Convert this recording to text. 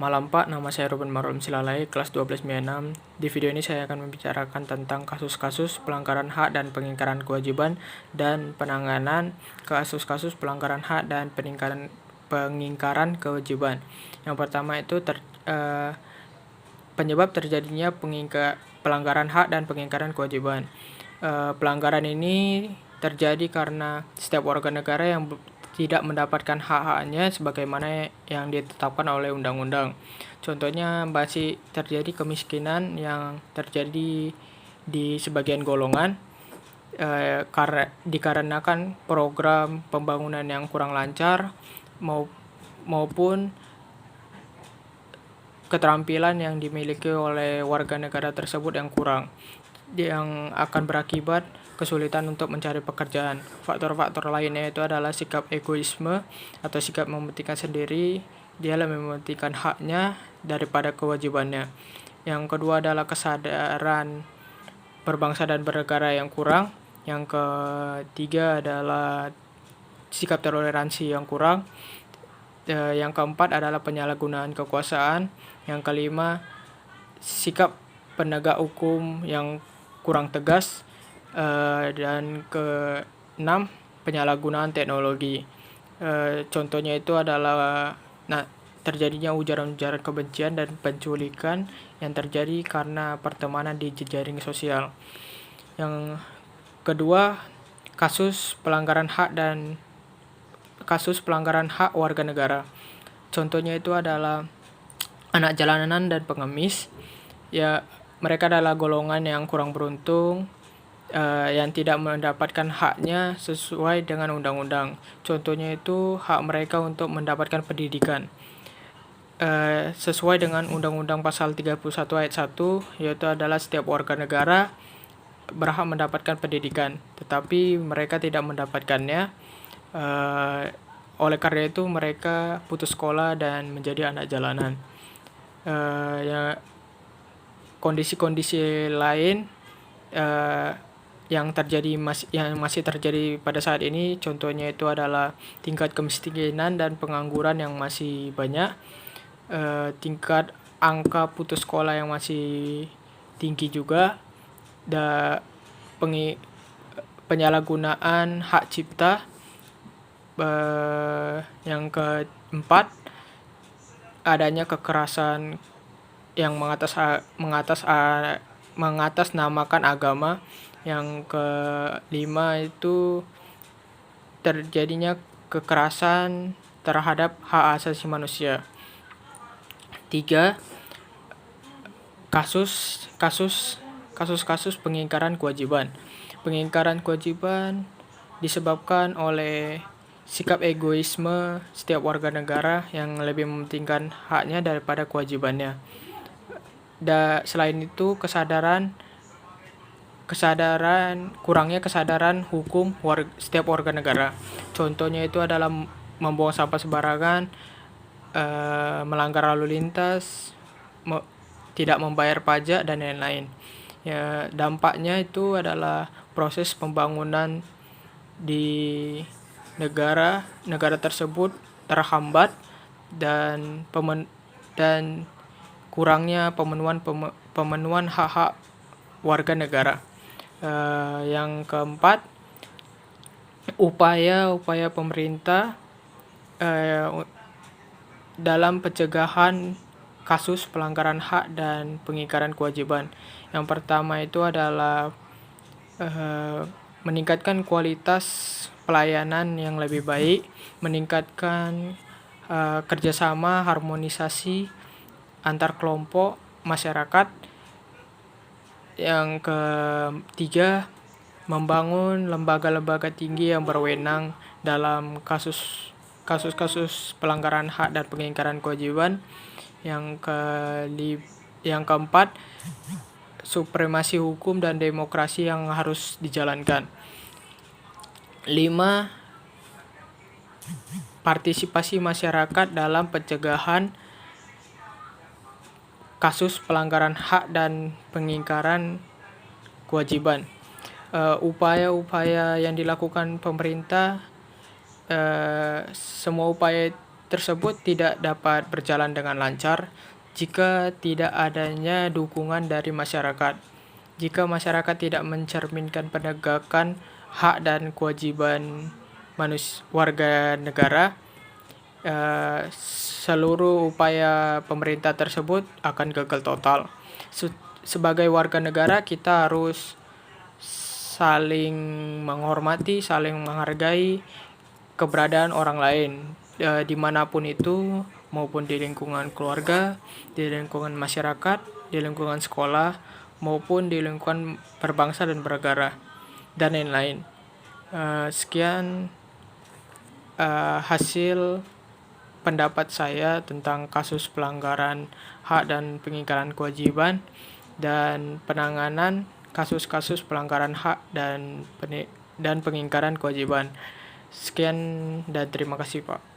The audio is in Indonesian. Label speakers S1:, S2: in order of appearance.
S1: Malam Pak, nama saya Ruben Marulum Silalai, kelas 12 MIA 6. Di video ini saya akan membicarakan tentang kasus-kasus pelanggaran hak dan pengingkaran kewajiban dan penanganan kasus-kasus pelanggaran hak dan pengingkaran kewajiban. Yang pertama itu penyebab terjadinya pelanggaran hak dan pengingkaran kewajiban. Pelanggaran ini terjadi karena setiap warga negara yang tidak mendapatkan hak-haknya sebagaimana yang ditetapkan oleh undang-undang. Contohnya masih terjadi kemiskinan yang terjadi di sebagian golongan dikarenakan program pembangunan yang kurang lancar maupun keterampilan yang dimiliki oleh warga negara tersebut yang kurang, yang akan berakibat kesulitan untuk mencari pekerjaan. Faktor-faktor lainnya itu adalah sikap egoisme atau sikap mementingkan sendiri, dia lebih mementingkan haknya daripada kewajibannya. Yang kedua adalah kesadaran berbangsa dan bernegara yang kurang. Yang ketiga adalah sikap toleransi yang kurang. Yang keempat adalah penyalahgunaan kekuasaan. Yang kelima, sikap penegak hukum yang kurang tegas. Dan keenam, penyalahgunaan teknologi. Contohnya itu adalah terjadinya ujaran-ujaran kebencian dan penculikan yang terjadi karena pertemanan di jejaring sosial. Yang kedua, kasus pelanggaran hak warga negara. Contohnya itu adalah anak jalanan dan pengemis. Ya, mereka adalah golongan yang kurang beruntung, yang tidak mendapatkan haknya sesuai dengan undang-undang. Contohnya itu hak mereka untuk mendapatkan pendidikan. Sesuai dengan Undang-Undang Pasal 31 Ayat 1, yaitu adalah setiap warga negara berhak mendapatkan pendidikan, tetapi mereka tidak mendapatkannya. Oleh karena itu mereka putus sekolah dan menjadi anak jalanan. Kondisi-kondisi lain yang masih terjadi pada saat ini, contohnya itu adalah tingkat kemiskinan dan pengangguran yang masih banyak, tingkat angka putus sekolah yang masih tinggi juga, penyalahgunaan hak cipta. Yang keempat, adanya kekerasan yang mengatasnamakan agama. Yang kelima itu terjadinya kekerasan terhadap hak asasi manusia. 3. Kasus pengingkaran kewajiban. Pengingkaran kewajiban disebabkan oleh sikap egoisme setiap warga negara yang lebih mementingkan haknya daripada kewajibannya. Selain itu, kurangnya kesadaran hukum setiap warga negara. Contohnya itu adalah membuang sampah sembarangan, melanggar lalu lintas, tidak membayar pajak, dan lain-lain. Ya, dampaknya itu adalah proses pembangunan di negara tersebut terhambat dan kurangnya pemenuhan hak-hak warga negara. Yang keempat, upaya pemerintah dalam pencegahan kasus pelanggaran hak dan pengingkaran kewajiban. Yang pertama itu adalah meningkatkan kualitas pelayanan yang lebih baik, meningkatkan kerjasama harmonisasi antar kelompok masyarakat. Yang ketiga, membangun lembaga-lembaga tinggi yang berwenang dalam kasus pelanggaran hak dan pengingkaran kewajiban. Yang keempat, supremasi hukum dan demokrasi yang harus dijalankan. 5. Partisipasi masyarakat dalam pencegahan kasus pelanggaran hak dan pengingkaran kewajiban. Upaya-upaya yang dilakukan pemerintah, semua upaya tersebut tidak dapat berjalan dengan lancar jika tidak adanya dukungan dari masyarakat. Jika masyarakat tidak mencerminkan penegakan hak dan kewajiban warga negara, seluruh upaya pemerintah tersebut akan gagal total. Sebagai warga negara, kita harus saling menghormati, saling menghargai keberadaan orang lain, dimanapun itu, maupun di lingkungan keluarga, di lingkungan masyarakat, di lingkungan sekolah, maupun di lingkungan berbangsa dan bernegara, dan lain-lain. Sekian hasil pendapat saya tentang kasus pelanggaran hak dan pengingkaran kewajiban dan penanganan kasus-kasus pelanggaran hak dan pengingkaran kewajiban. Sekian dan terima kasih, Pak.